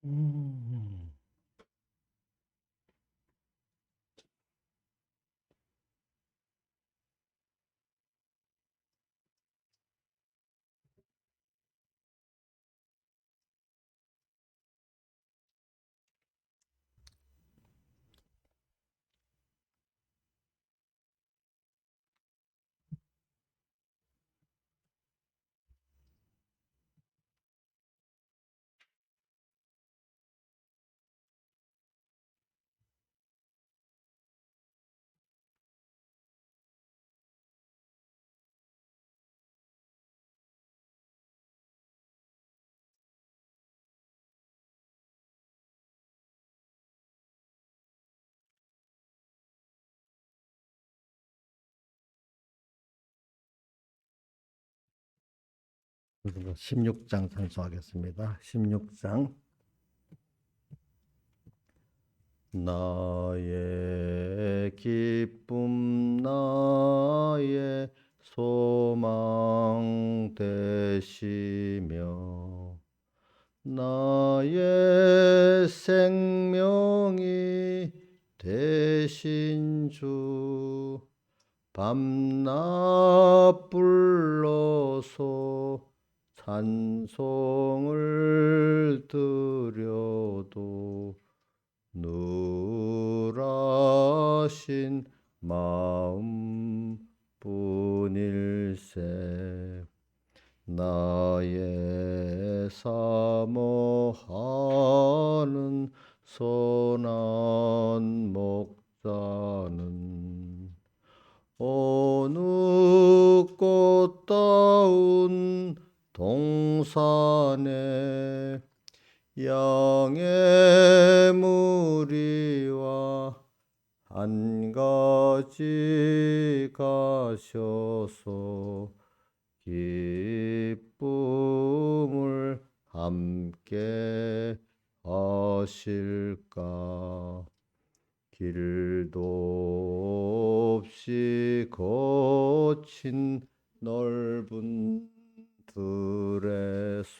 음. 그래서 16장 찬송하겠습니다. 16장. 나의 기쁨 나의 소망 되시며 나의 생명이 되신 주 밤낮 불러서 찬송을 드려도 누라신 마음 뿐일세. 나의 사모하는 선한 목자는 어느 꽃다운 동산에 양의 무리와 한 가지 가셔서 기쁨을 함께 하실까. 길도 없이 거친 넓은 들에서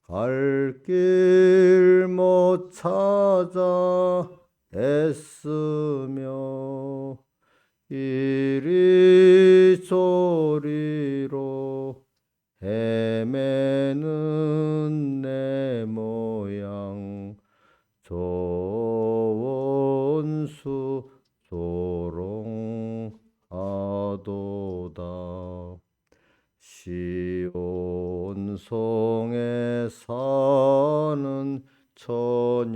갈 길 못 찾아 애쓰며 이리저리로 헤매는 내 모양 저 원수 조롱하도다. 시온성에 사는 처녀들이여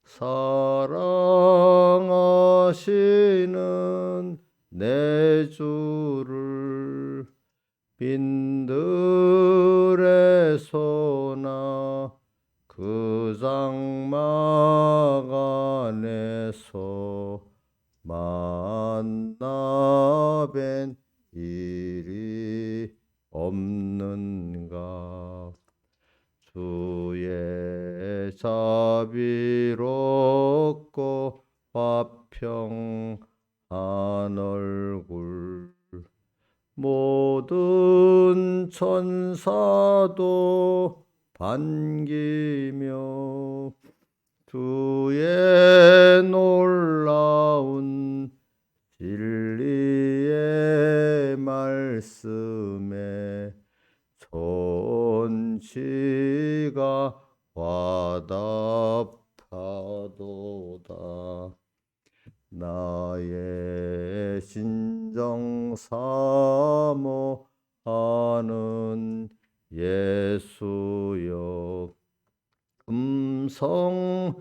사랑하시는 내 주를 빈들에서나 그 장막 안에서 만나 뵌 일이 없는가. 주의 자비롭고 화평한 얼굴 모든 천사도 반기며 주의 놀라운 진리의 말씀에 전치가 와답하도다. 나의 신정 사모하는 예수여 음성조차도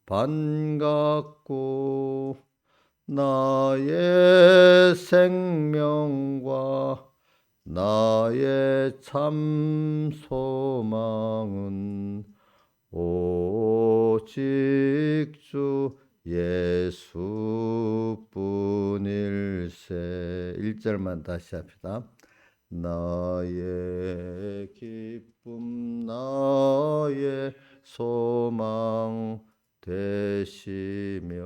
반갑고 나의 생명과 나의 참 소망은 오직 주 예수뿐일세. 1절만 다시 합시다. 나의 기쁨 나의 소망 되시며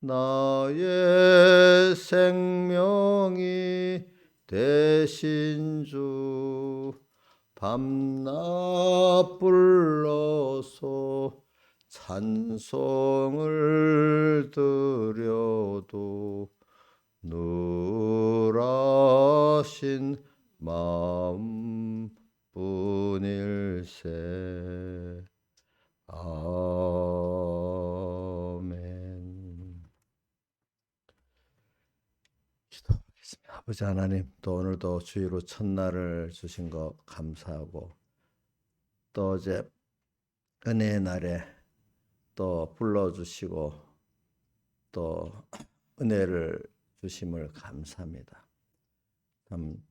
나의 생명이 되신 주 밤낮 불러서 찬송을 드려도 누라신 마음 뿐일세. 아멘. 기도하겠습니다. 아버지 하나님, 또 오늘도 주의로 첫날을 주신 거 감사하고, 또 어제 은혜의 날에 또 불러주시고 또 은혜를 주심을 감사합니다. 참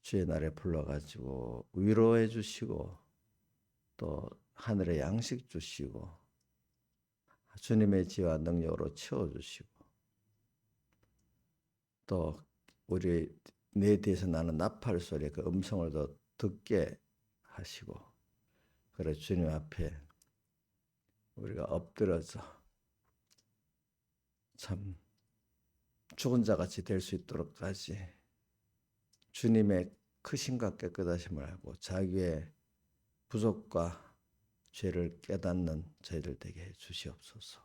주의 날에 불러가지고 위로해 주시고 또 하늘의 양식 주시고 주님의 지혜와 능력으로 채워주시고 또 우리 내 뒤에서 나는 나팔 소리 그 음성을 더 듣게 하시고, 그래 주님 앞에 우리가 엎드려서 참 죽은 자같이 될 수 있도록까지 주님의 크심과 깨끗하심을 알고 자기의 부족과 죄를 깨닫는 저희들 되게 해 주시옵소서.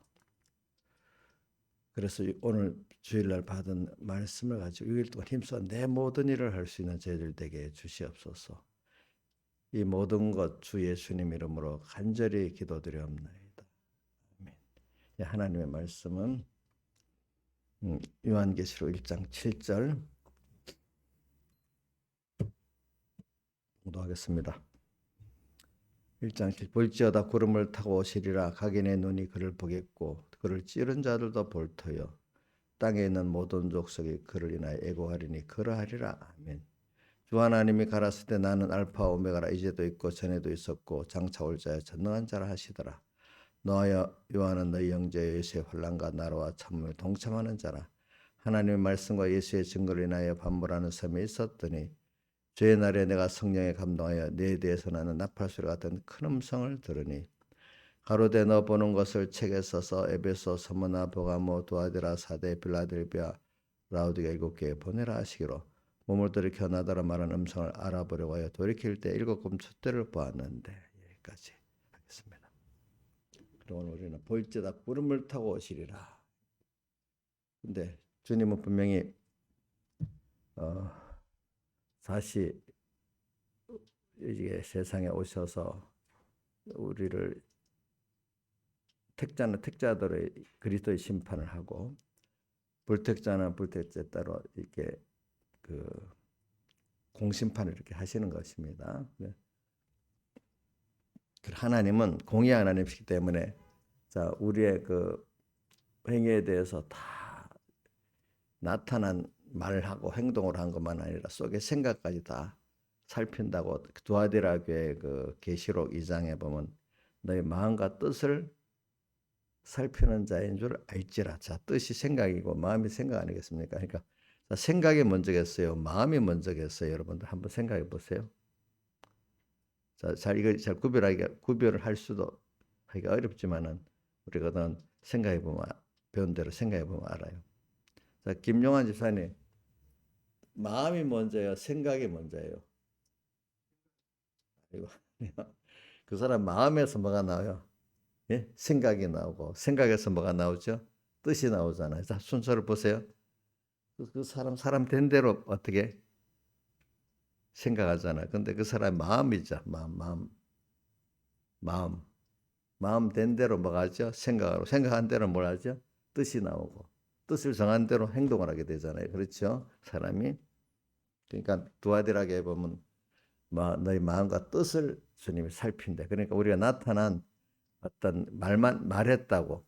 그래서 오늘 주일날 받은 말씀을 가지고 6일 동안 힘써 내 모든 일을 할 수 있는 저희들 되게 해 주시옵소서. 이 모든 것 주 예수님 이름으로 간절히 기도드리옵나이다. 아멘. 하나님의 말씀은 요한계시록 1장 7절 공독하겠습니다. 1장 7 볼지어다 구름을 타고 오시리라. 각인의 눈이 그를 보겠고 그를 찌른 자들도 볼 터여 땅에 있는 모든 족속이 그를 인하여 애고하리니 그러하리라. 아멘. 주 하나님이 가라사대 때 나는 알파 오메가라. 이제도 있고 전에도 있었고 장차 올 자여 전능한 자라 하시더라. 너하여 요한은 너희 형제 예수의 환난과 나라와 참음을 동참하는 자라. 하나님의 말씀과 예수의 증거를 인하여 반발하는 섬에 있었더니 죄의 날에 내가 성령에 감동하여 내 뒤에서 나는 나팔소리 같은 큰 음성을 들으니 가로되 너 보는 것을 책에 써서 에베소, 서머나, 보가모, 두아디라, 사데, 빌라델비아, 라우디가 7개에 보내라 하시기로 몸을 돌이켜 나더러 말한 음성을 알아보려고 하여 돌이킬 때 7금 숫대를 보았는데. 여기까지 하겠습니다. 그리고 오늘 우리는 볼지어다 구름을 타고 오시리라. 근데 주님은 분명히 다시 이게 세상에 오셔서 우리를 택자는 택자들의 그리스도의 심판을 하고 불택자는 불택자 따로 이렇게 그 공심판을 이렇게 하시는 것입니다. 하나님은 공의 하나님이시기 때문에 자 우리의 그 행위에 대해서 다 나타난 말을 하고 행동을 한 것만 아니라 속의 생각까지 다 살핀다고 두아디라 교회 그 계시록 2장에 보면 너희 마음과 뜻을 살피는 자인 줄 알지라. 자, 뜻이 생각이고 마음이 생각 아니겠습니까? 그러니까 자, 생각이 먼저겠어요? 마음이 먼저겠어요? 여러분들 한번 생각해 보세요. 자, 이거 잘 구별을 할 수도 하기가 어렵지만은 우리가 생각해 보면 배운 대로 생각해 보면 알아요. 자, 김용환 집사님, 마음이 먼저예요? 생각이 먼저예요? 그 사람 마음에서 뭐가 나와요? 예? 생각이 나오고 생각에서 뭐가 나오죠? 뜻이 나오잖아요. 자, 순서를 보세요. 그 사람 된 대로 어떻게 생각하잖아요. 근데 그 사람의 마음이죠. 마음 된 대로 뭐가 하죠? 생각하고 생각한 대로 뭘 하죠? 뜻이 나오고 뜻을 정한 대로 행동을 하게 되잖아요. 그렇죠? 사람이. 그러니까 두아디라게 보면 너희 마음과 뜻을 주님이 살핀대. 그러니까 우리가 나타난 어떤 말했다고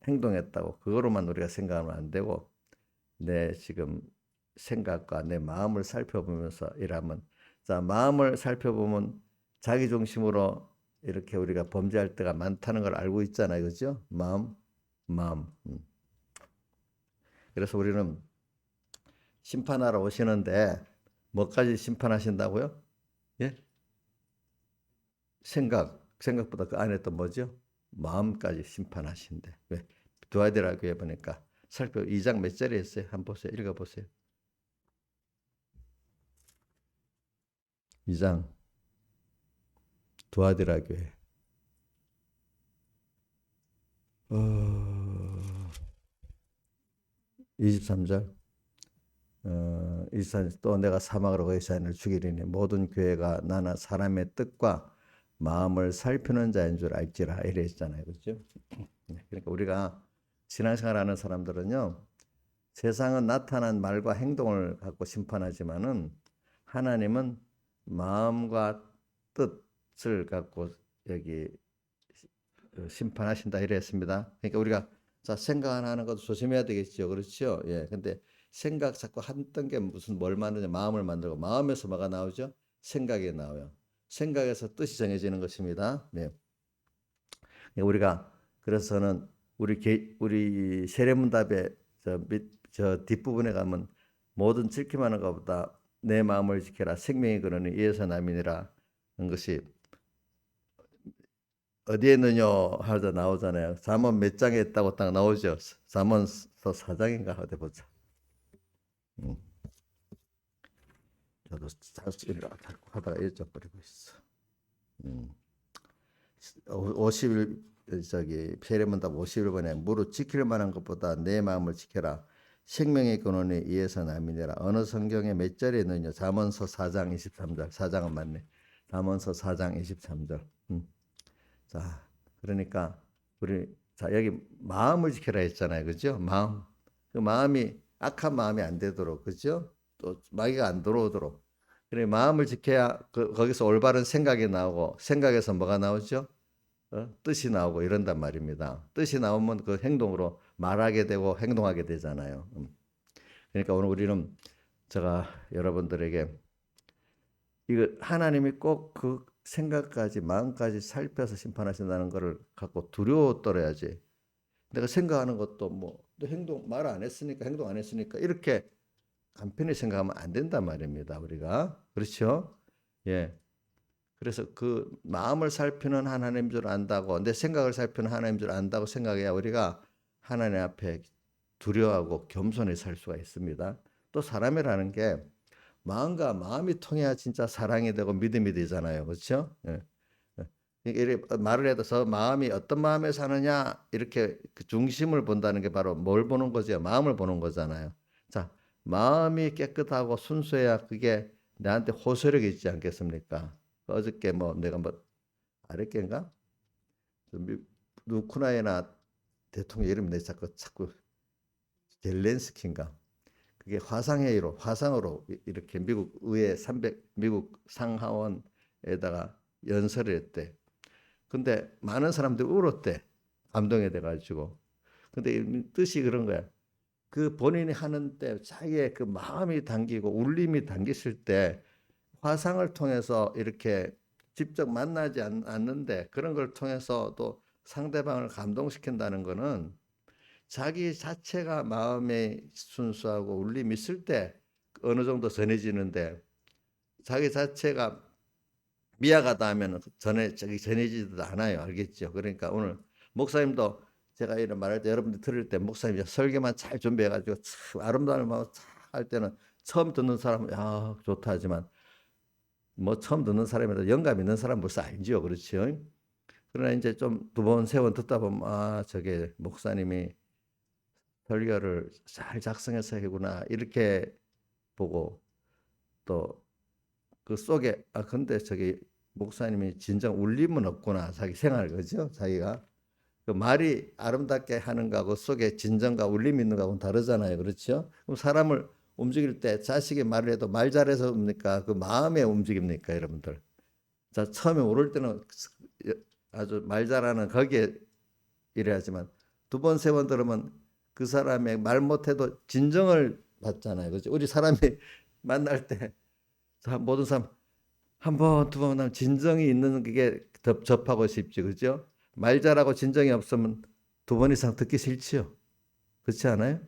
행동했다고 그거로만 우리가 생각하면 안 되고 내 지금 생각과 내 마음을 살펴보면서 일하면, 자, 마음을 살펴보면 자기 중심으로 이렇게 우리가 범죄할 때가 많다는 걸 알고 있잖아요. 그죠? 마음. 그래서 우리는 심판하러 오시는데 뭐까지 심판하신다고요? 예? 생각보다 그 안에 또 뭐죠? 마음까지 심판하신대. 왜? 두아디라 교회 보니까 살펴 2장 몇 절에 있어요? 한번 보세요. 읽어보세요. 2장 두아디라 교회 23절 23절 또 내가 사막으로 그 이스라엘을 죽이리니 모든 교회가 나나 사람의 뜻과 마음을 살피는 자인 줄 알지라 이래 있잖아요. 그렇죠? 그러니까 우리가 신앙생활하는 사람들은요. 세상은 나타난 말과 행동을 갖고 심판하지만은 하나님은 마음과 뜻을 갖고 여기 심판하신다 이랬습니다. 그러니까 우리가 자 생각하는 것도 조심해야 되겠죠. 그렇죠? 예. 근데 생각 자꾸 한던 게 무슨 뭘 만드냐 마음을 만들고 마음에서 뭐가 나오죠? 생각이 나와요. 생각에서 뜻이 정해지는 것입니다. 네. 우리가 그래서는 우리 세례문답의 저 뒷부분에 가면 모든 지킴하는 것보다 내 마음을 지켜라 생명의 근원이 이에서 남이니라 하는 것이 어디에 있느냐 하다 나오잖아요. 잠언 몇 장에 있다고 딱 나오죠. 잠언서 4장인가 어디 보자. 저도 자꾸 하다가 잊어버리고 있어. 50일 저기 세례문답 51번에 무릇 지킬 만한 것보다 내 마음을 지켜라. 생명의 근원이 이에서 남이니라. 어느 성경에 몇 절에 있느냐? 잠언서 4장 23절. 4장은 맞네. 잠언서 4장 23절. 자, 그러니까 우리 자 여기 마음을 지켜라 했잖아요, 그죠? 마음. 그 마음이 악한 마음이 안 되도록, 그죠? 또 마귀가 안 들어오도록. 그래 마음을 지켜야 거기서 올바른 생각이 나오고 생각에서 뭐가 나오죠? 뜻이 나오고 이런단 말입니다. 뜻이 나오면 그 행동으로 말하게 되고 행동하게 되잖아요. 그러니까 오늘 우리는 제가 여러분들에게 이거 하나님이 꼭 그 생각까지 마음까지 살펴서 심판하신다는 것을 갖고 두려워 떨어야지. 내가 생각하는 것도 뭐 행동 말 안 했으니까 행동 안 했으니까 이렇게 간편히 생각하면 안 된단 말입니다. 우리가 그렇죠? 예. 그래서 그 마음을 살피는 하나님 줄 안다고 내 생각을 살피는 하나님 줄 안다고 생각해야 우리가 하나님 앞에 두려워하고 겸손히 살 수가 있습니다. 또 사람이라는 게 마음과 마음이 통해야 진짜 사랑이 되고 믿음이 되잖아요. 그렇죠? 예. 이렇게 말을 해도 저 마음이 어떤 마음에 사느냐 이렇게 그 중심을 본다는 게 바로 뭘 보는 거죠? 마음을 보는 거잖아요. 자, 마음이 깨끗하고 순수해야 그게 나한테 호소력이 있지 않겠습니까? 어저께 뭐 내가 뭐 아랫개인가? 우크라이나 대통령 이름 내 자꾸 젤렌스키인가? 그게 화상으로 이렇게 미국 의회 미국 상하원에다가 연설을 했대. 근데 많은 사람들이 울었대. 감동이 돼가지고. 근데 뜻이 그런 거야. 그 본인이 하는 때 자기의 그 마음이 담기고 울림이 담겼을 때 화상을 통해서 이렇게 직접 만나지 않는데 그런 걸 통해서 또 상대방을 감동시킨다는 거는 자기 자체가 마음에 순수하고 울림이 있을 때 어느 정도 전해지는데 자기 자체가 미약하다 하면 전해지지도 않아요. 알겠죠? 그러니까 오늘 목사님도 제가 이런 말할 때 여러분들 들을 때 목사님이 설교만 잘 준비해가지고 참 아름다운 마음 할 때는 처음 듣는 사람은 야 좋다 하지만 뭐 처음 듣는 사람이라도 영감 있는 사람 벌써 알죠. 그렇죠? 그러나 이제 좀 두 번, 세 번 듣다 보면 아 저게 목사님이 설교를 잘 작성해서 하구나 이렇게 보고 또 그 속에 아 근데 저기 목사님이 진정 울림은 없구나 자기 생활 그죠 자기가 그 말이 아름답게 하는 거하고 속에 진정과 울림이 있는 거하고는 다르잖아요 그렇죠 그럼 사람을 움직일 때 자식이 말을 해도 말 잘해서 옵니까 그 마음의 움직입니까 여러분들 자 처음에 오를 때는 아주 말 잘하는 거기에 이래야지만 두 번 세 번 들으면 그 사람의 말 못해도 진정을 받잖아요 그죠 우리 사람이 만날 때 모든 사람 한 번, 두 번 하면 진정이 있는 게 접하고 싶지, 그죠? 말 잘하고 진정이 없으면 두 번 이상 듣기 싫지요. 그렇지 않아요?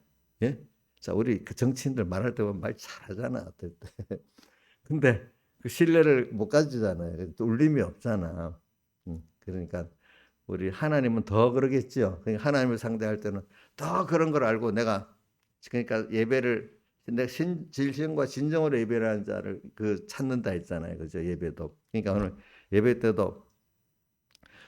예? 자, 우리 그 정치인들 말할 때 보면 말 잘하잖아, 어떨 때. 근데 그 신뢰를 못 가지잖아요. 울림이 없잖아. 그러니까 우리 하나님은 더 그러겠죠. 그러니까 하나님을 상대할 때는 더 그런 걸 알고 내가 그러니까 예배를 내가 진실과 진정으로 예배하는 자를 그 찾는다 했잖아요. 그죠? 예배도. 그러니까 오늘 예배 때도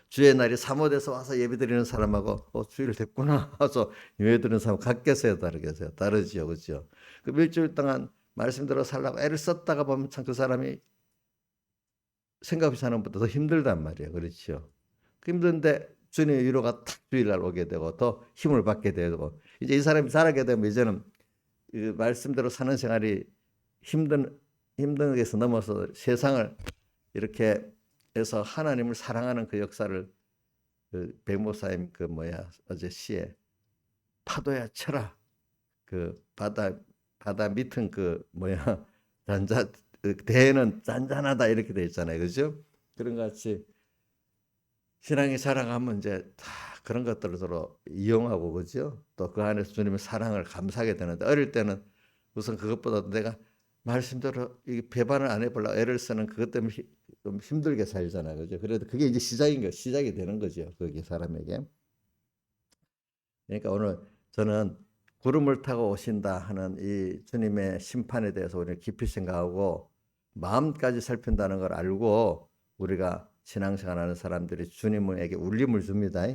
주의 날이 사모돼서 와서 예배드리는 사람하고 주일 됐구나 와서 예배드리는 사람 같겠어요, 다르겠어요? 다르지요, 그죠? 그 일주일 동안 말씀대로 살라고 애를 썼다가 보면 참 그 사람이 생각 없이 사는 것보다 더 힘들단 말이에요, 그렇죠? 힘든데 주님의 위로가 탁 주일날 오게 되고 더 힘을 받게 되고 이제 이 사람이 자라게 되면 이제는 그 말씀대로 사는 생활이 힘든 것에서 넘어서 세상을 이렇게 해서 하나님을 사랑하는 그 역사를 그 백목사님 그 뭐야 어제 시에 파도야 쳐라 그 바다 밑은 그 뭐야 잔잔 대해는 잔잔하다 이렇게 돼 있잖아요, 그죠? 그런 것 같이 신앙이 자라가면 이제 다 그런 것들을 서로 이용하고 그죠? 또 그 안에서 주님의 사랑을 감사하게 되는데 어릴 때는 우선 그것보다 내가 말씀대로 이 배반을 안 해보려고 애를 쓰는 그것 때문에 좀 힘들게 살잖아요, 그죠? 그래도 그게 이제 시작이 되는 거죠, 그게 사람에게. 그러니까 오늘 저는 구름을 타고 오신다 하는 이 주님의 심판에 대해서 우리가 깊이 생각하고 마음까지 살핀다는 걸 알고 우리가 신앙생활하는 사람들이 주님에게 울림을 줍니다.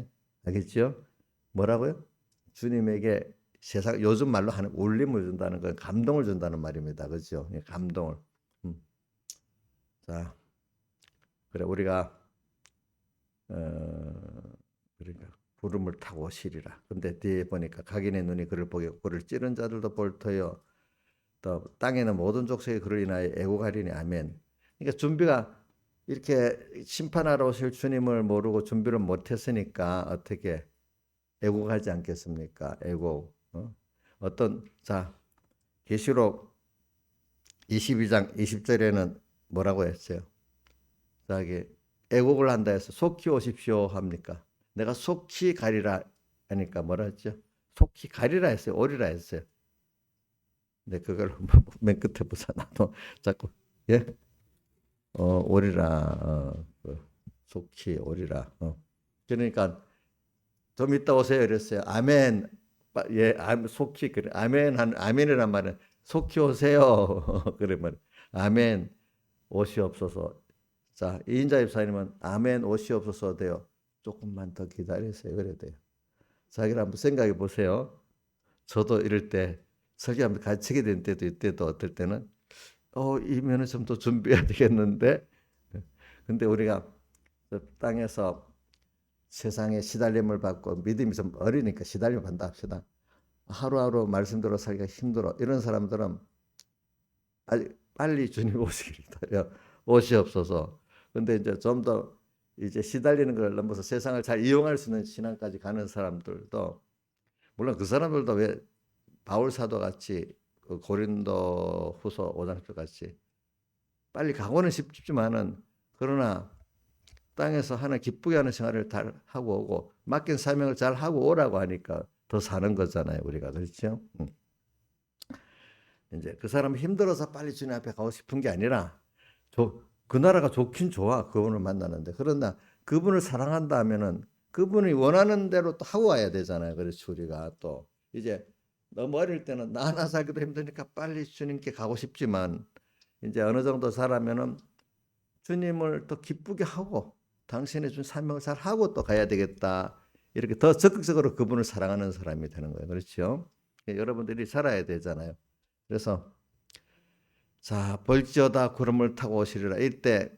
알겠죠? 뭐라고요? 주님에게 세상 요즘 말로 하는 울림을 준다는 건 감동을 준다는 말입니다. 그렇죠? 감동을. 자, 그래 우리가 그러니까 구름을 타고 오시리라. 근데 뒤에 보니까 각인의 눈이 그를 보겠고 그를 찌른 자들도 볼터요. 또 땅에는 모든 족속이 그를 인하여 애고가리니 아멘. 그러니까 준비가 이렇게 심판하러 오실 주님을 모르고 준비를 못했으니까 어떻게 애고가지 않겠습니까? 애고. 자 계시록 22장 20절에는 뭐라고 했어요? 자기 애곡을 한다 해서 속히 오십시오 합니까? 내가 속히 가리라 하니까 뭐라 했죠? 속히 가리라 했어요. 오리라 했어요. 네, 그걸 맨 끝에 보자. 나도 자꾸 예, 오리라, 속히 오리라. 그러니까 좀 이따 오세요 이랬어요. 아멘. 예, 속히 그래. 아멘이란 말은 속히 오세요. 그러면 아멘 오시옵소서. 자, 이인자 집사님은 아멘 오시옵소서 돼요. 조금만 더 기다리세요. 그래야 돼요. 자기를 한번 생각해 보세요. 저도 이럴 때 설교하면서 갇히게 된 때도 이때도 어떨 때는 이면은 좀 더 준비해야 되겠는데 근데 우리가 땅에서 세상에 시달림을 받고 믿음이 좀 어리니까 시달림을 받는다 합시다. 하루하루 말씀대로 살기가 힘들어. 이런 사람들은 빨리 주님 오시길 기다려 오시옵소서. 근데 이제 좀 더 이제 시달리는 걸 넘어서 세상을 잘 이용할 수 있는 신앙까지 가는 사람들도 물론 그 사람들도 왜 바울 사도 같이 그 고린도 후서 5장 같이 빨리 가고는 싶지만은 그러나 땅에서 하나 기쁘게 하는 생활을 잘 하고 오고 맡긴 사명을 잘 하고 오라고 하니까 더 사는 거잖아요, 우리가. 그렇죠? 이제 그 사람이 힘들어서 빨리 주님 앞에 가고 싶은 게 아니라 그 나라가 좋긴 좋아. 그분을 만나는데. 그러나 그분을 사랑한다 하면은 그분이 원하는 대로 또 하고 와야 되잖아요. 그래서 우리가 또 이제 너무 어릴 때는 나 하나 살기도 힘드니까 빨리 주님께 가고 싶지만 이제 어느 정도 살아면은 주님을 더 기쁘게 하고 당신의 준 사명을 잘 하고 또 가야 되겠다. 이렇게 더 적극적으로 그분을 사랑하는 사람이 되는 거예요. 그렇죠? 여러분들이 살아야 되잖아요. 그래서 자 볼지어다 구름을 타고 오시리라. 이때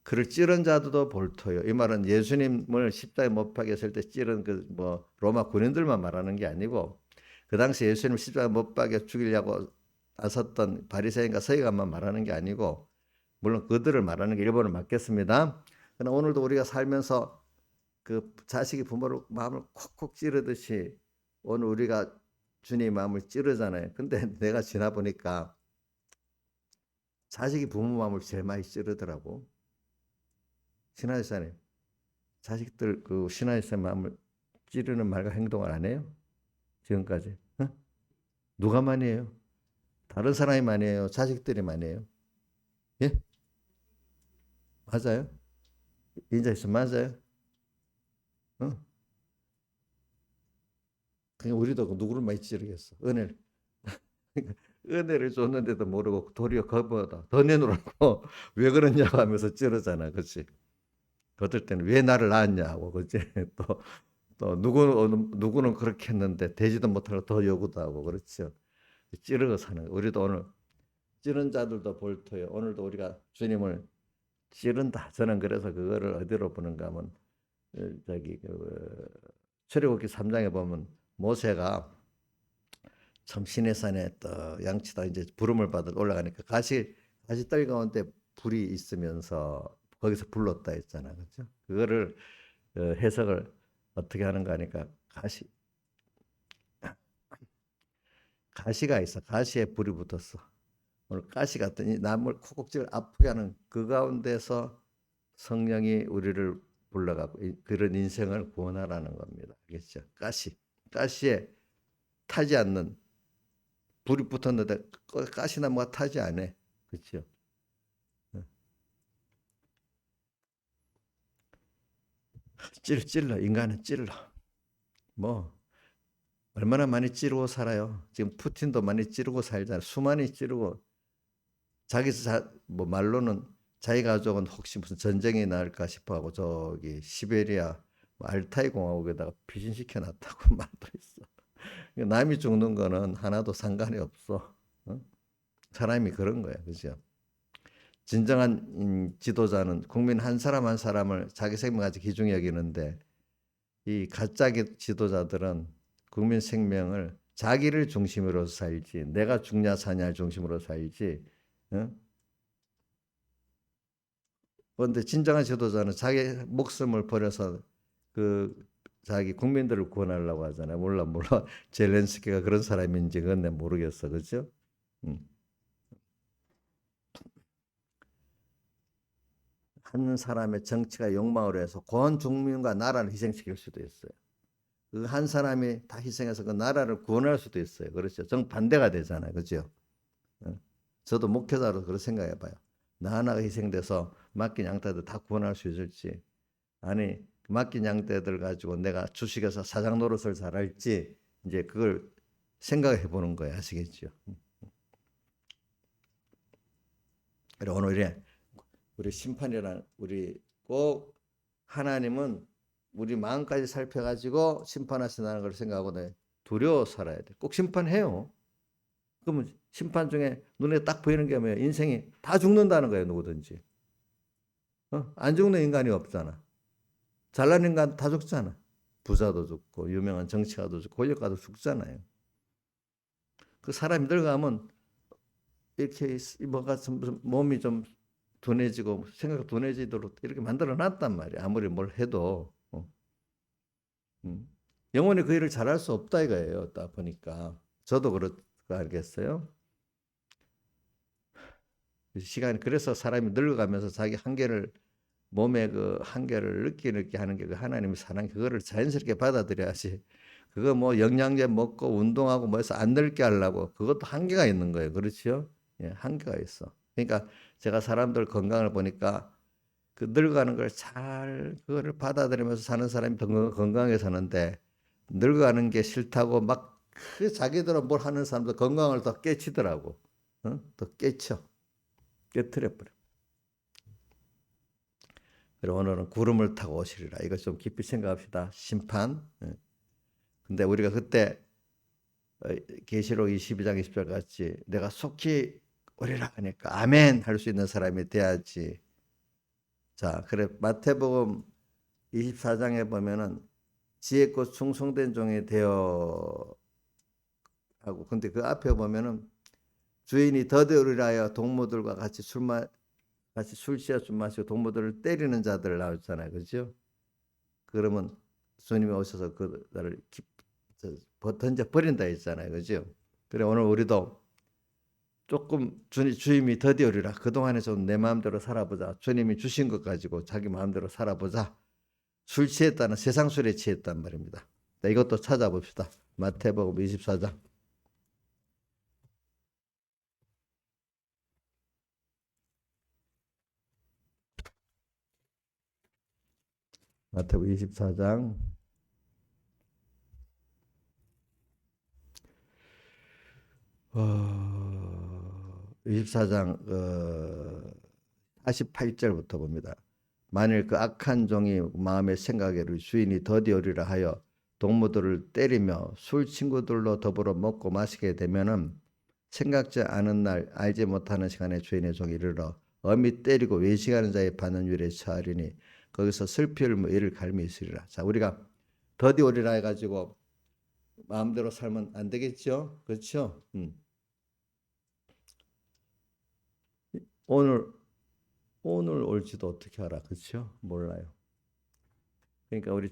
그를 찌른 자도 볼터요. 이 말은 예수님을 십자가에 못 박게 했을 때 찌른 그 뭐 로마 군인들만 말하는 게 아니고 그 당시 예수님을 십자가에 못 박여 죽이려고 나섰던 바리새인과 서기관만 말하는 게 아니고 물론 그들을 말하는 게 일본을 맞겠습니다. 그러나 오늘도 우리가 살면서 그 자식이 부모를 마음을 콕콕 찌르듯이 오늘 우리가 주님 마음을 찌르잖아요. 근데 내가 지나 보니까 자식이 부모 마음을 제일 많이 찌르더라고. 신하이사님, 자식들 그 신하이사 마음을 찌르는 말과 행동을 안 해요? 지금까지? 누가 많이 해요? 다른 사람이 많이 해요? 자식들이 많이 해요? 예? 맞아요? 인자 있으면 맞아요? 어? 그냥 우리도 누구를 많이 찌르겠어. 은혜를 줬는데도 모르고 도리어 그보다 더 내놓으라고 왜 그러냐고 하면서 찌르잖아. 그렇지? 어떨 때는 왜 나를 낳았냐고. 그렇지? 또, 또 누구는 그렇게 했는데 되지도 못하고 더 요구도 하고. 그렇죠? 찌르고 사는 거. 우리도 오늘 찌른 자들도 볼터요. 오늘도 우리가 주님을 찌른다. 저는 그래서 그거를 어디로 보는가 하면 저기 출애굽기 3장에 보면 모세가 참 시내산에 또 양치다 이제 부름을 받아 올라가니까 가시떨 가운데 불이 있으면서 거기서 불렀다 했잖아, 그렇죠? 그거를 해석을 어떻게 하는가 하니까 가시가 있어. 가시에 불이 붙었어. 오늘 가시 같더니 남을 코곡지를 아프게 하는 그 가운데서 성령이 우리를 불러가고 그런 인생을 구원하라는 겁니다. 알겠죠? 가시에 타지 않는 불이 붙었는데 가시나무가 타지 않아. 그렇죠? 찔러 인간은 찔러. 뭐 얼마나 많이 찌르고 살아요. 지금 푸틴도 많이 찌르고 살잖아. 수많이 찌르고 뭐 말로는 자기 가족은 혹시 무슨 전쟁이 날까 싶어하고 저기 시베리아 뭐 알타이 공화국에다가 피신시켜 놨다고 말도 있어. 남이 죽는 거는 하나도 상관이 없어. 어? 사람이 그런 거야, 그죠? 진정한 지도자는 국민 한 사람 한 사람을 자기 생명같이 귀중히 여기는데 이 가짜 지도자들은 국민 생명을 자기를 중심으로 살지 내가 죽냐 사냐를 중심으로 살지. 어? 그런데 진정한 지도자는 자기 목숨을 버려서 그 자기 국민들을 구원하려고 하잖아요. 몰라. 젤렌스키가 그런 사람인지 그건 내가 모르겠어. 그렇죠? 음. 한 사람의 정치가 욕망으로 해서 전 국민과 나라를 희생시킬 수도 있어요. 그 한 사람이 다 희생해서 그 나라를 구원할 수도 있어요. 그렇죠? 정반대가 되잖아요. 그렇죠? 어. 저도 목회자로 그렇게 생각해 봐요. 나 하나가 희생돼서 맡긴 양떼들 다 구원할 수 있을지. 아니, 맡긴 양떼들 가지고 내가 주식에서 사장 노릇을 잘할지 이제 그걸 생각해 보는 거예요. 아시겠죠? 그리고 오늘에 우리 심판이란 우리 꼭 하나님은 우리 마음까지 살펴가지고 심판하신다는 걸 생각하고 두려워 살아야 돼. 꼭 심판해요. 그러면 심판 중에 눈에 딱 보이는 게 뭐예요? 인생이 다 죽는다는 거예요. 누구든지. 안 죽는 인간이 없잖아. 잘난 인간 다 죽잖아. 부자도 죽고 유명한 정치가도 죽고 권력가도 죽잖아요. 그 사람이 늙어가면 이렇게 뭐가 좀 몸이 좀 둔해지고 생각 둔해지도록 이렇게 만들어 놨단 말이야. 아무리 뭘 해도. 음. 영원히 그 일을 잘할 수 없다 이거예요. 딱 보니까 저도 그렇고 알겠어요. 시간이 그래서 사람이 늙어가면서 자기 한계를 몸의 그 한계를 느끼게 하는 게 그 하나님의 사랑 그거를 자연스럽게 받아들여야지. 그거 뭐 영양제 먹고 운동하고 뭐 해서 안 늙게 하려고 그것도 한계가 있는 거예요. 그렇죠? 예, 한계가 있어. 그러니까 제가 사람들 건강을 보니까 그 늙어가는 걸 잘 그거를 받아들이면서 사는 사람이 더 건강하게 사는데 늙어가는 게 싫다고 막 그 자기들은 뭘 하는 사람들 건강을 더 깨치더라고. 어? 더 깨트려 버려. 그리고 오늘은 구름을 타고 오시리라. 이거 좀 깊이 생각합시다. 심판. 예. 근데 우리가 그때 계시록 22장 20절 같이 내가 속히 오리라 하니까 아멘 할 수 있는 사람이 돼야지. 자, 그래 마태복음 24장에 보면은 지혜껏 충성된 종이 되어 하고 근데 그 앞에 보면은 주인이 더디오리라 하여 동무들과 같이 술 취해 술 마시고 동무들을 때리는 자들 나오잖아요. 그렇죠? 그러면 주님이 오셔서 그들을 던져 버린다 했잖아요. 그죠? 그래 오늘 우리도 조금 주님이 더디오리라. 그동안에 좀 내 마음대로 살아보자. 주님이 주신 것 가지고 자기 마음대로 살아보자. 술 취했다는 세상 술에 취했단 말입니다. 이것도 찾아봅시다. 마태복음 24장. 마태복음 24장 24장 48절부터 봅니다. 만일 그 악한 종이 마음의 생각에 주인이 더디오리라 하여 동무들을 때리며 술 친구들로 더불어 먹고 마시게 되면은 생각지 않은 날 알지 못하는 시간에 주인의 종이 이르러 엄히 때리고 외식하는 자의 받는 율에 처하리니 거기서 슬피 울며 이를 갈미 있으리라. 자, 우리가 더디오리라 해가지고 마음대로 살면 안 되겠죠? 그렇죠? 오늘 올지도 어떻게 알아? 그렇죠? 몰라요. 그러니까 우리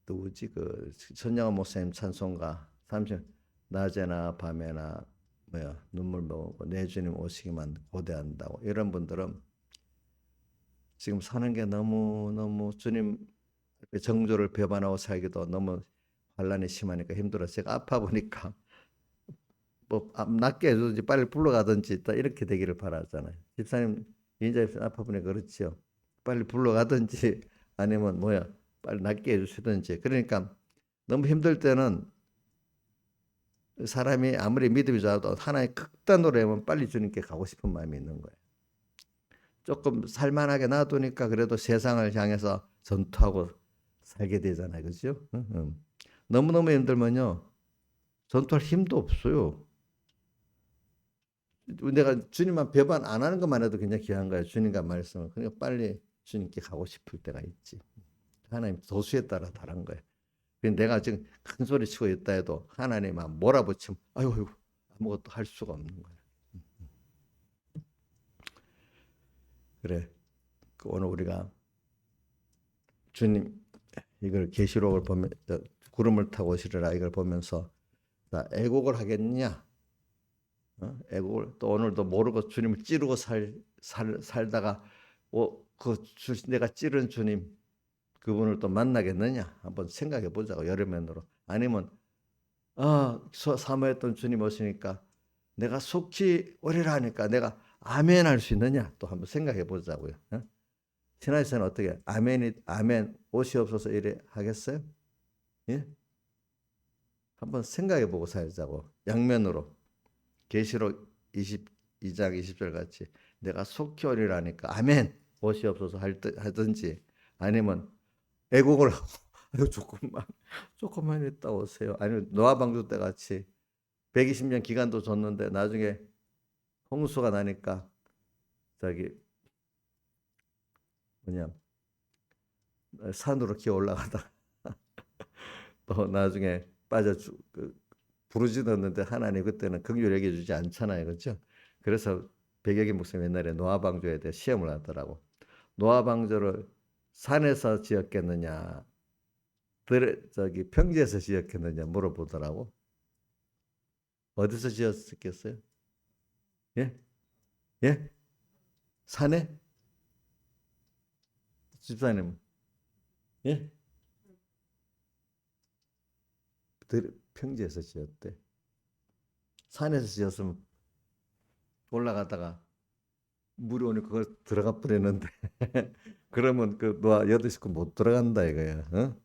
누구지? 그 선영원 목사님 찬송가 30 낮에나 밤에나 뭐야 눈물 머금고 내 주님 오시기만 고대한다고 이런 분들은 지금 사는 게 너무 주님 정조를 배반하고 살기도 너무 환란이 심하니까 힘들어. 제가 아파 보니까 뭐 낫게 해주든지 빨리 불러가든지 이렇게 되기를 바라잖아요. 집사님 인자 집사님 아파 보니까 그렇지요. 빨리 불러가든지 아니면 뭐야 빨리 낫게 해주시든지. 그러니까 너무 힘들 때는 사람이 아무리 믿음이 좋아도 하나의 극단으로 하면 빨리 주님께 가고 싶은 마음이 있는 거예요. 조금 살만하게 놔두니까 그래도 세상을 향해서 전투하고 살게 되잖아요. 그죠? 너무너무 힘들면요. 전투할 힘도 없어요. 내가 주님만 배반 안 하는 것만 해도 굉장히 귀한 거예요. 주님과 말씀을. 그러니까 빨리 주님께 가고 싶을 때가 있지. 하나님 도수에 따라 다른 거예요. 내가 지금 큰 소리 치고 있다 해도 하나님만 몰아붙이면 아이고 아무것도 할 수가 없는 거예요. 그래. 오늘 우리가 주님 이걸 계시록을 보면 구름을 타고 오시리라 이걸 보면서 나 애국을 하겠냐? 애국을 또 오늘도 모르고 주님을 찌르고 살다가 내가 찌른 주님 그분을 또 만나겠느냐 한번 생각해 보자고 여름면으로. 아니면 사모했던 주님 오시니까 내가 속히 오리라 하니까 내가 아멘 할 수 있느냐 또 한번 생각해 보자고요. 신하에서는 어떻게 아멘 오시옵소서 이래 하겠어요? 예? 한번 생각해 보고 살자고. 양면으로 계시록 22장 20절 같이 내가 속히 오리라니까 아멘 오시옵소서 하든지 아니면 애국을 하고 아유 조금만 있다 오세요. 아니면 노아 방주 때 같이 120년 기간도 줬는데 나중에 홍수가 나니까 저기 뭐냐 산으로 기어 올라가다 또 나중에 부르짖었는데 하나님 그때는 긍휼히 여겨주지 않잖아요. 그렇죠? 그래서 백여기 목사님 옛날에 노아 방주에 대해 시험을 하더라고. 노아 방주를 산에서 지었겠느냐 저기 평지에서 지었겠느냐 물어보더라고. 어디서 지었겠어요? 예? 예? 산에? 집사님 예? 평지에서 지었대. 산에서 지었으면 올라가다가 물이 오니 그걸 들어가 버리는데 그러면 그 노아 8식구 못 들어간다 이거야. 어?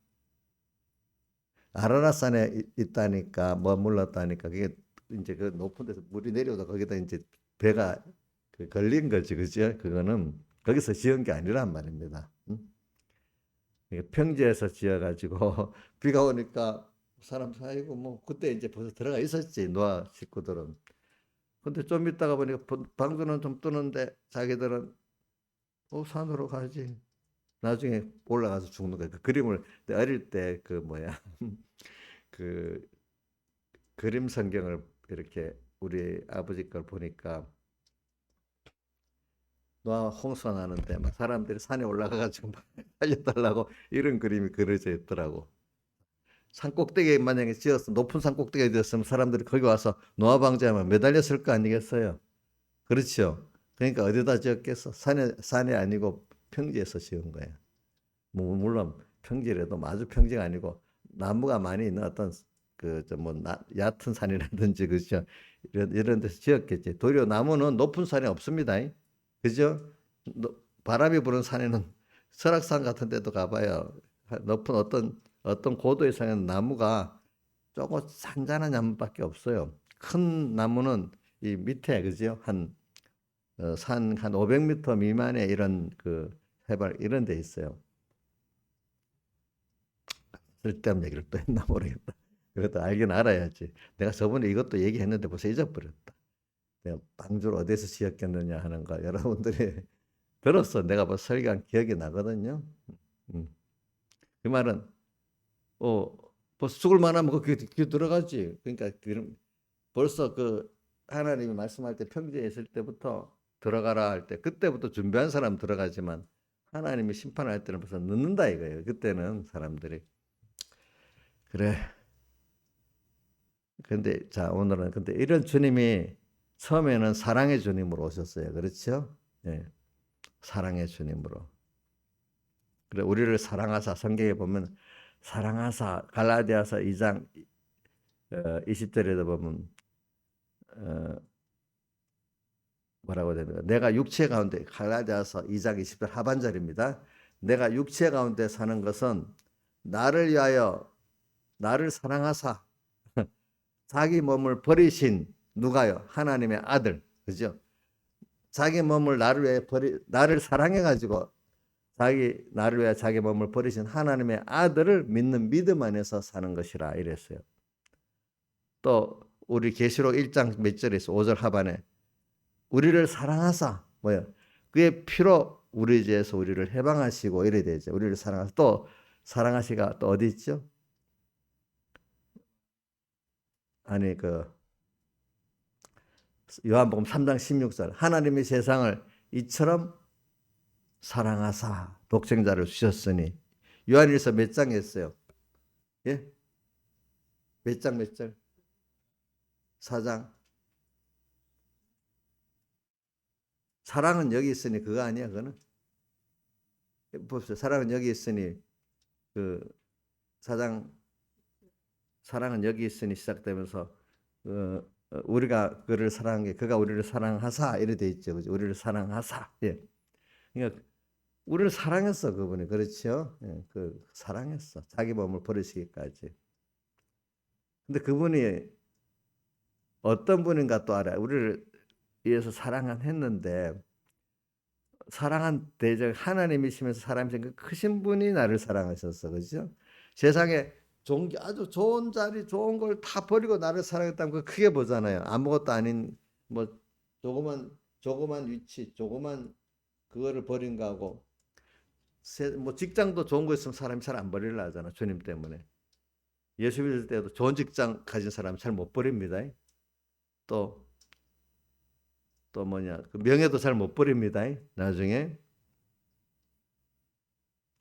아라랏산에 있다니까 머물렀다니까 그게 이제 그 높은 데서 물이 내려오다 거기다 이제 배가 걸린 거지, 그죠? 그거는 거기서 지은 게 아니란 말입니다. 평지에서 지어가지고 비가 오니까 사람 사이고 뭐 그때 이제 벌써 들어가 있었지 노아 식구들은. 근데 좀 있다가 보니까 방주는 좀 뜨는데 자기들은 산으로 가지. 나중에 올라가서 죽는 거야. 그 그림을 내 어릴 때 그 뭐야 그 그림 성경을 이렇게 우리 아버지 걸 보니까 노아 홍수가 나는데 막 사람들이 산에 올라가가지고 막 살려달라고 이런 그림이 그려져 있더라고. 산 꼭대기에 만약에 지었어 높은 산 꼭대기에 지었으면 사람들이 거기 와서 노아 방주하면 매달렸을 거 아니겠어요? 그렇죠. 그러니까 어디다 지었겠어? 산에 아니고 평지에서 지은 거예요. 뭐 물론 평지라도 아주 평지가 아니고 나무가 많이 있는 어떤 그뭐 얕은 산이라든지 그죠? 이런 데서 지었겠지. 도리어 나무는 높은 산에 없습니다. 그죠? 바람이 부는 산에는 설악산 같은 데도 가봐요. 높은 어떤 고도 이상의 나무가 조금 잔잔한 나무밖에 없어요. 큰 나무는 이 밑에 그죠? 산 한 500m 미만에 이런 그 해발 이런 데 있어요. 쓸데없는 얘기를 또 했나 모르겠다. 그래도 알긴 알아야지. 내가 저번에 이것도 얘기했는데 벌써 잊어버렸다. 내가 방주를 어디서 지었겠느냐 하는 거 여러분들이 들었어. 내가 뭐 설교한 기억이 나거든요. 음. 그 말은 벌써 죽을 만하면 그 들어가지. 그러니까 벌써 그 하나님이 말씀할 때 평지에 있을 때부터 들어가라 할 때 그때부터 준비한 사람 들어가지만 하나님이 심판할 때는 벌써 늦는다 이거예요. 그때는 사람들이 그래. 근데 자 오늘은 근데 이런 주님이 처음에는 사랑의 주님으로 오셨어요. 그렇죠? 예. 사랑의 주님으로. 그래 우리를 사랑하사 성경에 보면 사랑하사 갈라디아서 2장 20절에도 보면 뭐라고 되는 거야? 내가 육체 가운데 갈라디아서 2장 20절 하반절입니다. 내가 육체 가운데 사는 것은 나를 위하여 나를 사랑하사 자기 몸을 버리신 누가요? 하나님의 아들. 그죠? 자기 몸을 나를 위해 나를 사랑해 가지고 나를 위해 자기 몸을 버리신 하나님의 아들을 믿는 믿음 안에서 사는 것이라 이랬어요. 또 우리 계시록 1장 몇 절에 있어? 5절 하반에 우리를 사랑하사 뭐야? 그의 피로 우리 죄에서 우리를 해방하시고 이래 되죠. 우리를 사랑하사 또 사랑하시가 또 어디 있죠? 아니 그 요한복음 3장 16절 하나님이 세상을 이처럼 사랑하사 독생자를 주셨으니 요한일서 몇 장에 있어요? 예? 몇 장 몇 절? 4장. 사랑은 여기 있으니 그거 아니야 그거는? 봅시다. 사랑은 여기 있으니 그 4장 사랑은 여기 있으니 시작되면서 우리가 그를 사랑한 게 그가 우리를 사랑하사 이래 돼 있죠. 그죠? 우리를 사랑하사. 예. 그러니까 우리를 사랑했어 그분이 그렇죠. 예. 그 사랑했어. 자기 몸을 버리시기까지. 근데 그분이 어떤 분인가 또 알아요. 우리를 위해서 사랑했는데 사랑한 대적 하나님이시면서 사람이신 그 크신 분이 나를 사랑하셨어. 그죠? 세상에 아주 좋은 자리, 좋은 걸 다 버리고 나를 사랑했다면 그 크게 보잖아요. 아무것도 아닌 뭐 조그만 위치, 조그만 그거를 버린 거하고 뭐 직장도 좋은 거 있으면 사람이 잘 안 버리려 하잖아. 주님 때문에. 예수 믿을 때도 좋은 직장 가진 사람 잘 못 버립니다. 또 뭐냐 그 명예도 잘 못 버립니다. 나중에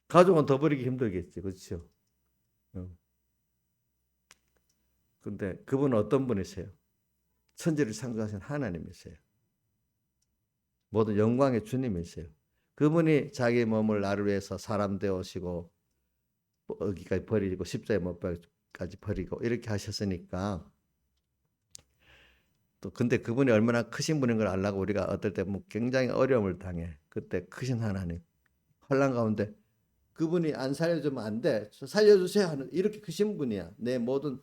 가족은 더 버리기 힘들겠지, 그렇죠? 근데 그분은 어떤 분이세요? 천지를 창조하신 하나님이세요. 모든 영광의 주님이세요. 그분이 자기 몸을 나를 위해서 사람 되오시고 어기까지 버리고 십자에 못 박까지 버리고 이렇게 하셨으니까 또 근데 그분이 얼마나 크신 분인 걸 알라고 우리가 어떨 때 뭐 굉장히 어려움을 당해. 그때 크신 하나님 환난 가운데 그분이 안 살려주면 안 돼. 살려주세요 하는 이렇게 크신 분이야. 내 모든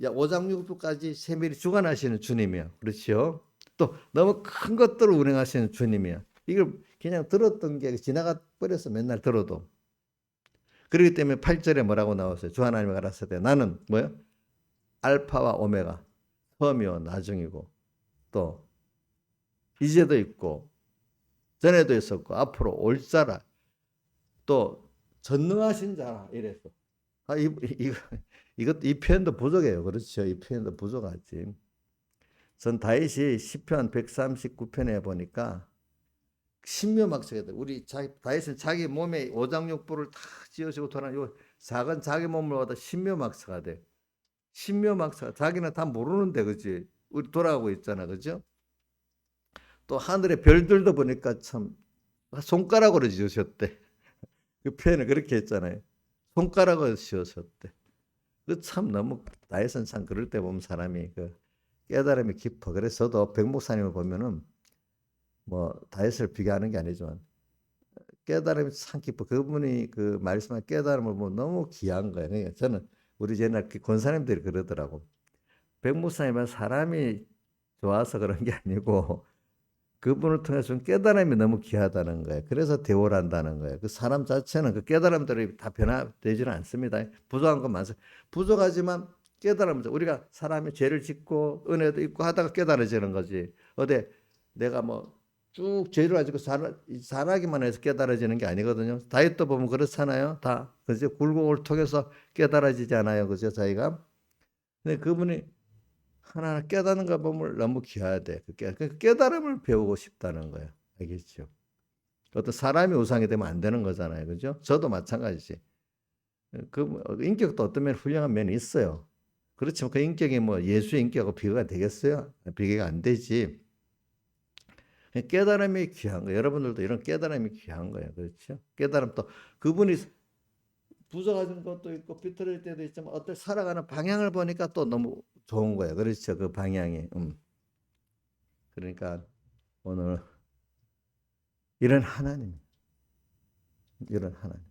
오장육부까지 세밀히 주관하시는 주님이야. 그렇죠? 또 너무 큰 것들을 운행하시는 주님이야. 이걸 그냥 들었던 게 지나가 버려서 맨날 들어도. 그렇기 때문에 8절에 뭐라고 나왔어요? 주 하나님이 가라사대 나는 뭐요? 알파와 오메가 처음이요 나중이고 또 이제도 있고 전에도 있었고 앞으로 올 자라 또 전능하신 자라 이랬어. 이 표현도 부족해요. 그렇죠? 이 표현도 부족하지. 전 다윗이 시편 139편에 보니까 신묘막측에 우리 다윗은 자기 몸에 오장육부를 다 지으시고 돌아요 작은 자기 몸을 얻어 신묘막측가 돼. 신묘막측 자기는 다 모르는데 그지? 우리 돌아가고 있잖아, 그죠? 또 하늘의 별들도 보니까 참 손가락으로 지으셨대. 그 표현을 그렇게 했잖아요. 손가락으로 지으셨대. 그 참 너무 다윗은 참 그럴 때 보면 사람이 그 깨달음이 깊어. 그래서 저도 백 목사님을 보면은 뭐 다윗을 비교하는 게 아니지만 깨달음이 참 깊어. 그분이 그 말씀한 깨달음을 보면 너무 귀한 거예요. 그러니까 저는 우리 옛날 권사님들이 그러더라고. 백목사님은 사람이 좋아서 그런 게 아니고 그분을 통해서 준 깨달음이 너무 귀하다는 거예요. 그래서 대오를 한다는 거예요. 그 사람 자체는 그 깨달음대로 다 변화되지는 않습니다. 부족한 건 많습니다. 부족하지만 깨달음, 우리가 사람이 죄를 짓고 은혜도 있고 하다가 깨달아지는 거지. 어디 내가 뭐 쭉 죄를 가지고 살아기만 해서 깨달아지는 게 아니거든요. 다이어트 보면 그렇잖아요. 다 그죠? 굴곡을 통해서 깨달아지지 않아요. 그죠? 저희가. 근데 그분이 하나하나 깨닫는 거 보면 너무 귀하대. 그 깨달음을 배우고 싶다는 거예요. 알겠죠? 어떤 사람이 우상이 되면 안 되는 거잖아요. 그죠? 저도 마찬가지지. 그 인격도 어떤 면 훌륭한 면이 있어요. 그렇지만 그 인격이 뭐 예수의 인격하고 비교가 되겠어요? 비교가 안 되지. 깨달음이 귀한 거예요. 여러분들도 이런 깨달음이 귀한 거예요. 그렇죠? 깨달음 또 그분이 부서가지는 것도 있고 비틀어질 때도 있지만 어떤 살아가는 방향을 보니까 또 너무 좋은 거예요. 그렇죠? 그 방향이. 그러니까 오늘 이런 하나님, 이런 하나님.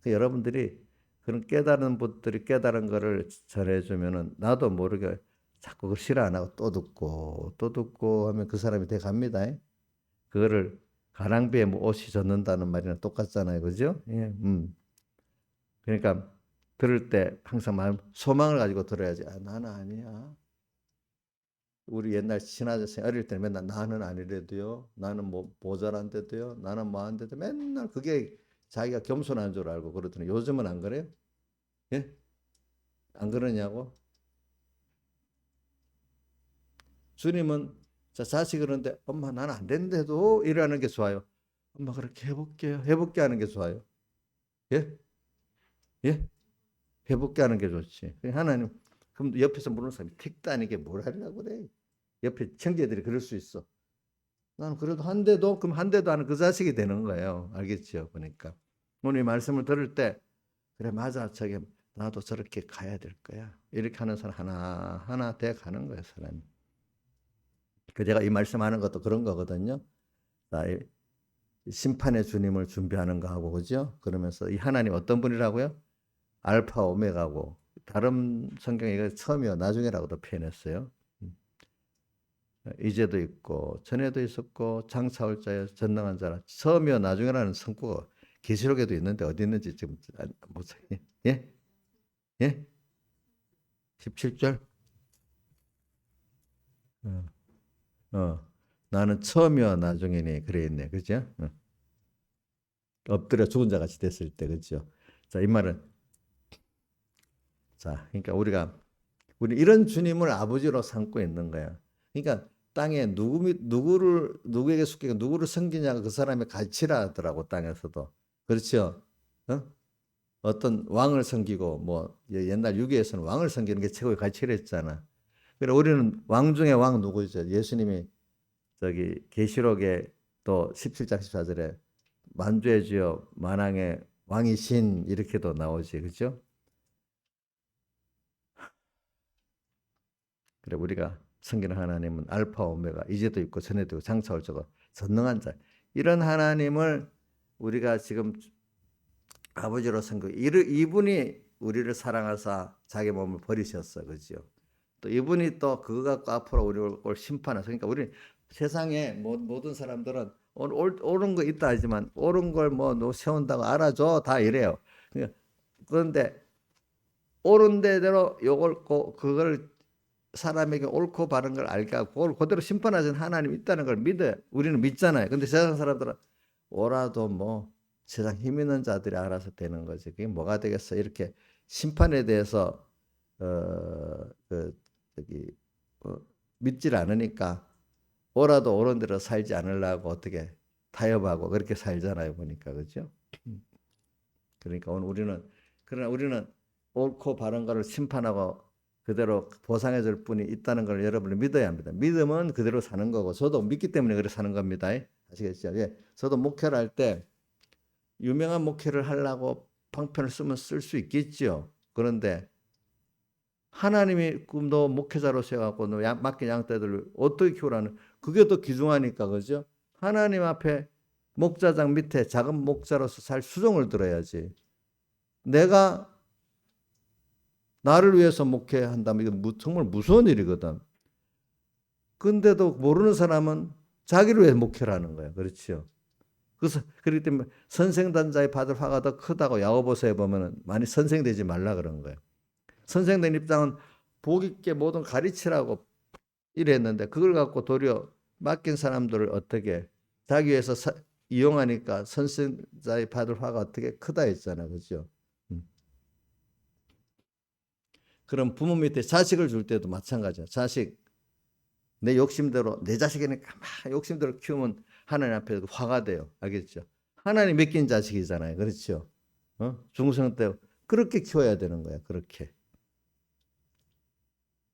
여러분들이 그런 깨달은 분들이 깨달은 거를 전해주면은 나도 모르게 자꾸 그 싫어 안 하고 또 듣고 하면 그 사람이 돼 갑니다. 그거를 가랑비에 뭐 옷이 젖는다는 말이랑 똑같잖아요. 그죠? 예, 그러니까 들을 때 항상 마음 소망을 가지고 들어야지. 아, 나는 아니야. 우리 옛날 친아저씨 어릴 때 맨날 나는 아니래도요. 나는 뭐 모자란데도요. 나는 뭐 한데도 맨날 그게 자기가 겸손한 줄 알고 그러더니 요즘은 안 그래요? 예? 안 그러냐고? 주님은 자식 그런데 엄마 나는 안 된대도 이러는 게 좋아요. 엄마 그렇게 해볼게요. 해볼게 하는 게 좋아요. 예? 예? 해볼게 하는 게 좋지. 하나님 그럼 옆에서 물는 사람이 택도 아니게 뭘 하려고 그래. 옆에 형제들이 그럴 수 있어. 나는 그래도 한 대도 그럼 한 대도 하는 그 자식이 되는 거예요. 알겠죠? 그러니까 오늘 말씀을 들을 때 그래 맞아 저게 나도 저렇게 가야 될 거야. 이렇게 하는 사람 하나 하나 돼 가는 거예요, 사람이. 그 제가 이 말씀하는 것도 그런 거거든요. 심판의 주님을 준비하는 거하고 그죠? 그러면서 이 하나님 어떤 분이라고요? 알파 오메가고 다른 성경에 이거 처음이요 나중에라고도 표현했어요. 이제도 있고 전에도 있었고 장차올 자여 전능한 자라 처음이요 나중에라는 성구가 계시록에도 있는데 어디 있는지 지금 못 찾겠. 예? 예? 17절? 어, 어. 나는 처음이요 나중이니 그래 있네. 그죠? 엎드려 죽은 자 같이 됐을 때 그죠? 자, 이 말은 자, 그러니까 우리 이런 주님을 아버지로 삼고 있는 거야. 그러니까 땅에 누구에게 속기가 누구를 섬기냐가 그 사람의 가치라 하더라고 땅에서도. 그렇죠? 어? 어떤 왕을 섬기고 뭐 옛날 유교에서는 왕을 섬기는 게 최고의 가치라 했잖아. 그래 우리는 왕 중에 왕 누구죠? 예수님이 저기 계시록에 또 17장 14절에 만주의 주여 만왕의 왕이신 이렇게도 나오지. 그렇죠? 그래 우리가 섬기는 하나님은 알파 오메가 이제도 있고 전에도 있고 장차 올 자가 전능한 자. 이런 하나님을 우리가 지금 아버지로 섬기고 이분이 우리를 사랑하사 자기 몸을 버리셨어. 그죠? 또 이분이 또 그거 갖고 앞으로 우리를 심판하서 그러니까 우리 세상에 모든 사람들은 옳은 거 있다 하지만 옳은 걸 뭐 세운다고 알아줘 다 이래요. 그런데 옳은 대로 요걸 그걸 사람에게 옳고 바른 걸 알게 하고 그걸 그대로 심판하시는 하나님이 있다는 걸 믿어요. 우리는 믿잖아요. 근데 세상 사람들은 오라도 뭐 세상 힘 있는 자들이 알아서 되는 거지. 그게 뭐가 되겠어? 이렇게 심판에 대해서 그 저기 믿질 않으니까 오라도 옳은 대로 살지 않으려고 어떻게 타협하고 그렇게 살잖아요. 보니까 그렇죠? 그러니까 오늘 그러나 우리는 옳고 바른 것을 심판하고 그대로 보상해 줄 분이 있다는 걸 여러분이 믿어야 합니다. 믿음은 그대로 사는 거고 저도 믿기 때문에 그래 사는 겁니다. 아시겠죠? 예. 저도 목회를 할 때 유명한 목회를 하려고 방편을 쓰면 쓸 수 있겠죠. 그런데 하나님이 너 목회자로 세워갖고 너 맡긴 양떼들을 어떻게 키우라는 그게 더 귀중하니까 그죠? 하나님 앞에 목자장 밑에 작은 목자로서 살 수종을 들어야지. 내가 나를 위해서 목회한다면 이거 정말 무서운 일이거든. 근데도 모르는 사람은 자기를 위해 목회를 하는 거야. 그렇죠? 그래서 그렇기 때문에 선생단자의 받을 화가 더 크다고 야고보서에 보면은 많이 선생되지 말라 그런 거예요. 선생된 입장은 복 있게 모든 가르치라고 이랬는데 그걸 갖고 도리어 맡긴 사람들을 어떻게 자기 위해서 이용하니까 선생자의 받을 화가 어떻게 크다 했잖아. 그죠? 그럼 부모 밑에 자식을 줄 때도 마찬가지야. 자식 내 욕심대로 내 자식이니까 막 욕심대로 키우면 하나님 앞에 화가 돼요. 알겠죠? 하나님 맡긴 자식이잖아요. 그렇죠? 중생 때 그렇게 키워야 되는 거야. 그렇게.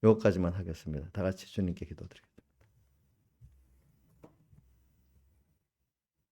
여기까지만 하겠습니다. 다 같이 주님께 기도드립니다.